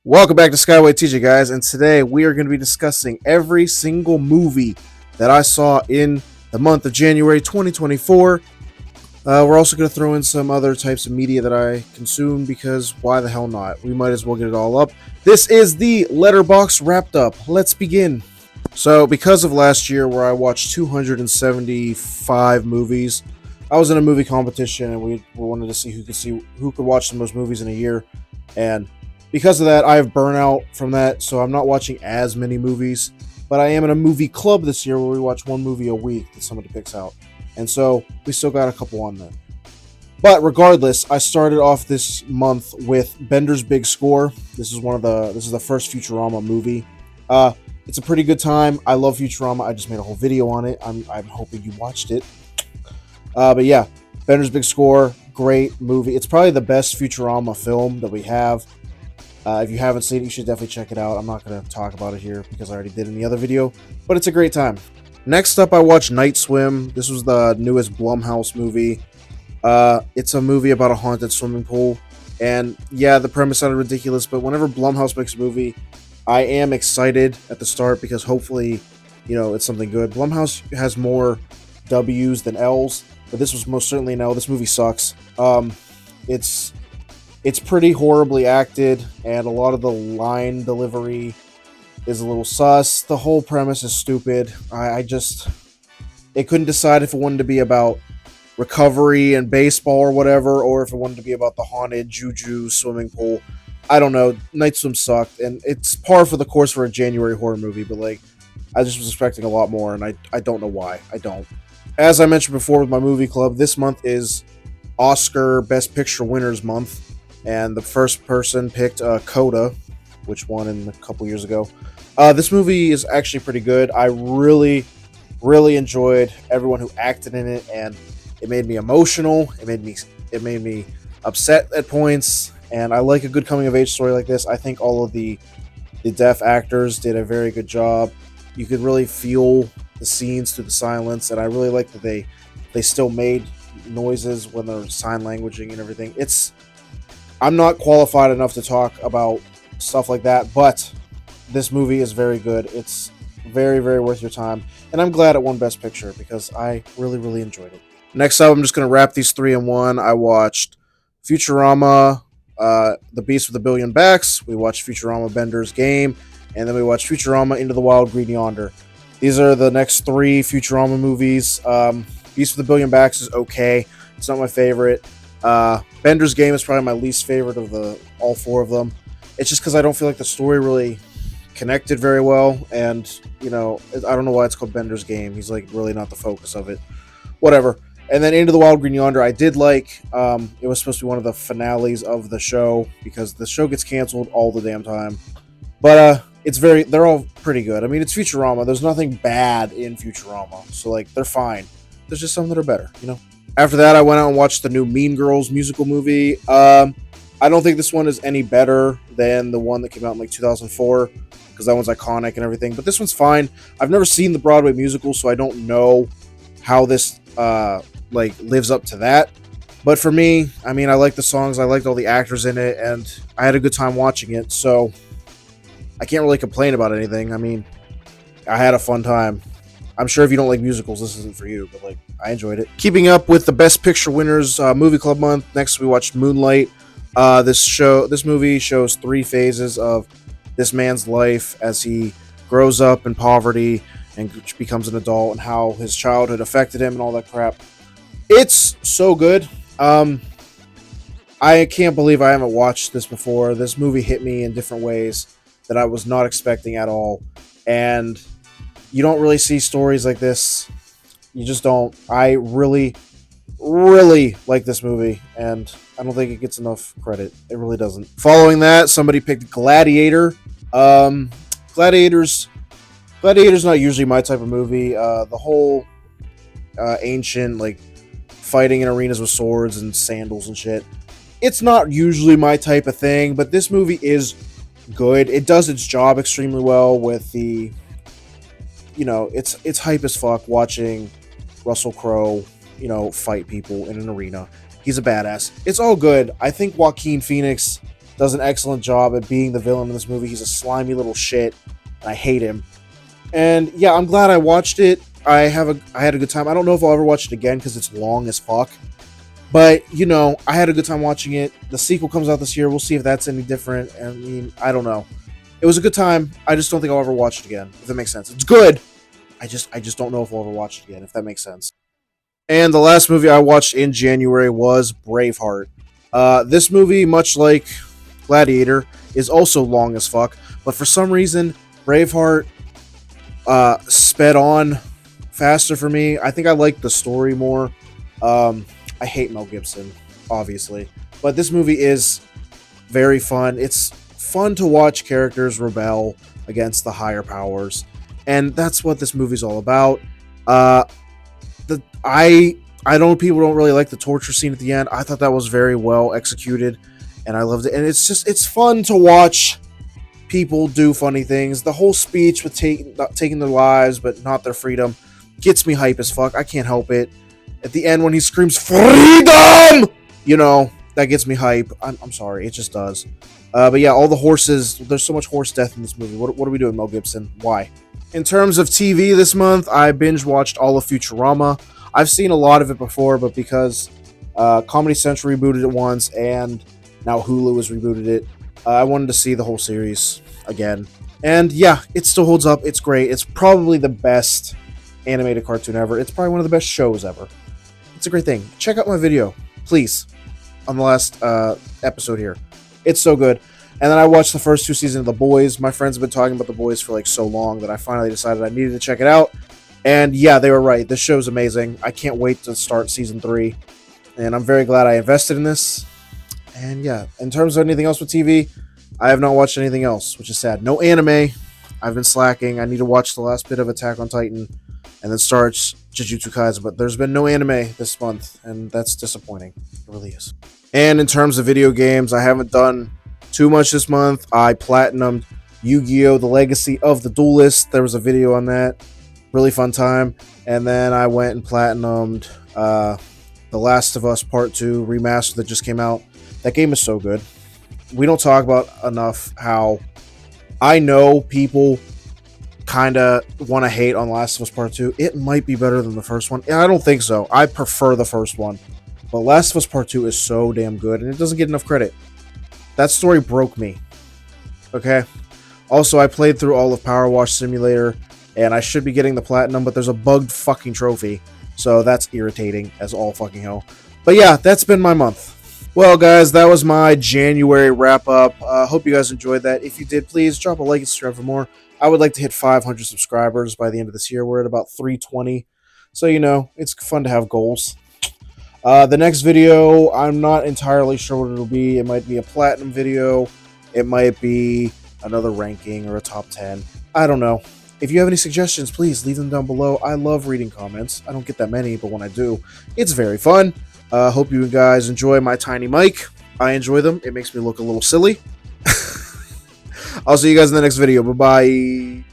Welcome back to SkywayTj, guys, and today we are going to be discussing every single movie that I saw in the month of January 2024. We're also going to throw in some other types of media that I consume because why the hell not? We might as well get it all up. This is the Letterboxd Wrapped Up. Let's begin. So, because of last year where I watched 275 movies, I was in a movie competition and we wanted to see who could watch the most movies in a year, and because of that, I have burnout from that, so I'm not watching as many movies. But I am in a movie club this year where we watch one movie a week that somebody picks out, and so we still got a couple on there. But regardless, I started off this month with Bender's Big Score. This is the first Futurama movie. It's a pretty good time. I love Futurama. I just made a whole video on it. I'm hoping you watched it. But yeah, Bender's Big Score, great movie. It's probably the best Futurama film that we have. If you haven't seen it, you should definitely check it out. I'm not going to talk about it here because I already did in the other video, but it's a great time. Next up, I watched Night Swim. This was the newest Blumhouse movie. It's a movie about a haunted swimming pool. And yeah, the premise sounded ridiculous, but whenever Blumhouse makes a movie, I am excited at the start because hopefully, it's something good. Blumhouse has more W's than L's, but this was most certainly an L. This movie sucks. It's pretty horribly acted, and a lot of the line delivery is a little sus. The whole premise is stupid. It couldn't decide if it wanted to be about recovery and baseball or whatever, or if it wanted to be about the haunted juju swimming pool. I don't know. Night Swim sucked, and it's par for the course for a January horror movie, but I just was expecting a lot more, and I don't know why. I don't. As I mentioned before with my movie club, this month is Oscar Best Picture Winners Month. And the first person picked Coda, which won in a couple years ago. This movie is actually pretty good. I really, really enjoyed everyone who acted in it, and it made me emotional. It made me upset at points, and I like a good coming of age story like this. I think all of the deaf actors did a very good job. You could really feel the scenes through the silence, and I really like that they still made noises when they're sign languaging and everything. I'm not qualified enough to talk about stuff like that, but this movie is very good. It's very, very worth your time, and I'm glad it won Best Picture because I really, really enjoyed it. Next up, I'm just going to wrap these three in one. I watched Futurama, The Beast with a Billion Backs. We watched Futurama Bender's Game, and then we watched Futurama Into the Wild Green Yonder. These are the next three Futurama movies. Beast with a Billion Backs is okay. It's not my favorite. Bender's Game is probably my least favorite of all four of them. It's just because I don't feel like the story really connected very well, and I don't know why it's called Bender's Game. He's really not the focus of it. Whatever. And then Into the Wild Green Yonder, I did like. It was supposed to be one of the finales of the show because the show gets canceled all the damn time. But they're all pretty good. I mean, it's Futurama. There's nothing bad in Futurama, so they're fine. There's just some that are better, After that, I went out and watched the new Mean Girls musical movie. I don't think this one is any better than the one that came out in 2004 because that one's iconic and everything. But this one's fine. I've never seen the Broadway musical, so I don't know how this lives up to that. But for me, I mean, I like the songs. I liked all the actors in it, and I had a good time watching it. So I can't really complain about anything. I mean, I had a fun time. I'm sure if you don't like musicals, this isn't for you, but I enjoyed it. Keeping up with the Best Picture Winners Movie Club month, next we watched Moonlight. This movie shows three phases of this man's life as he grows up in poverty and becomes an adult, and how his childhood affected him and all that crap. It's so good. I can't believe I haven't watched this before. This movie hit me in different ways that I was not expecting at all, and you don't really see stories like this. You just don't. I really, really like this movie, and I don't think it gets enough credit. It really doesn't. Following that, somebody picked Gladiator. Gladiator's not usually my type of movie. The whole ancient, fighting in arenas with swords and sandals and shit. It's not usually my type of thing, but this movie is good. It does its job extremely well with the it's hype as fuck watching Russell Crowe, fight people in an arena. He's a badass. It's all good. I think Joaquin Phoenix does an excellent job at being the villain in this movie. He's a slimy little shit, and I hate him. And yeah, I'm glad I watched it. I had a good time. I don't know if I'll ever watch it again because it's long as fuck. But, you know, I had a good time watching it. The sequel comes out this year. We'll see if that's any different. I mean, I don't know. It was a good time. I just don't think I'll ever watch it again, if that makes sense. It's good. I just don't know if I'll ever watch it again, if that makes sense. And the last movie I watched in January was Braveheart. This movie, much like Gladiator, is also long as fuck. But for some reason, Braveheart sped on faster for me. I think I like the story more. I hate Mel Gibson, obviously. But this movie is very fun. It's fun to watch characters rebel against the higher powers. And that's what this movie's all about. I know people don't really like the torture scene at the end. I thought that was very well executed, and I loved it. And it's fun to watch people do funny things. The whole speech with taking their lives but not their freedom gets me hype as fuck. I can't help it. At the end when he screams freedom, you know, that gets me hype. I'm sorry, it just does. But yeah, all the horses, there's so much horse death in this movie. What are we doing, Mel Gibson? Why? In terms of TV this month, I binge watched all of Futurama. I've seen a lot of it before, but because Comedy Central rebooted it once and now Hulu has rebooted it, I wanted to see the whole series again. And yeah, it still holds up. It's great. It's probably the best animated cartoon ever. It's probably one of the best shows ever. It's a great thing. Check out my video, please, on the last episode here. It's so good. And then I watched the first 2 seasons of The Boys. My friends have been talking about The Boys for like so long that I finally decided I needed to check it out. And yeah, they were right. This show's amazing. I can't wait to start season 3. And I'm very glad I invested in this. And yeah, in terms of anything else with TV, I have not watched anything else, which is sad. No anime. I've been slacking. I need to watch the last bit of Attack on Titan and then start Jujutsu Kaisen. But there's been no anime this month, and that's disappointing. It really is. And in terms of video games, I haven't done too much this month. I platinumed Yu-Gi-Oh! The Legacy of the Duelist. There was a video on that. Really fun time. And then I went and platinumed The Last of Us Part 2 remaster that just came out. That game is so good. We don't talk about enough how I know people kind of want to hate on Last of Us Part 2. It might be better than the first one. I don't think so. I prefer the first one. But Last of Us Part 2 is so damn good, and it doesn't get enough credit. That story broke me. Okay? Also, I played through all of Power Wash Simulator, and I should be getting the platinum, but there's a bugged fucking trophy. So that's irritating as all fucking hell. But yeah, that's been my month. Well, guys, that was my January wrap-up. Hope you guys enjoyed that. If you did, please drop a like and subscribe for more. I would like to hit 500 subscribers by the end of this year. We're at about 320. So, you know, it's fun to have goals. The next video, I'm not entirely sure what it'll be. It might be a platinum video. It might be another ranking or a top 10. I don't know. If you have any suggestions, please leave them down below. I love reading comments. I don't get that many, but when I do, it's very fun. Hope you guys enjoy my tiny mic. I enjoy them. It makes me look a little silly. I'll see you guys in the next video. Bye-bye.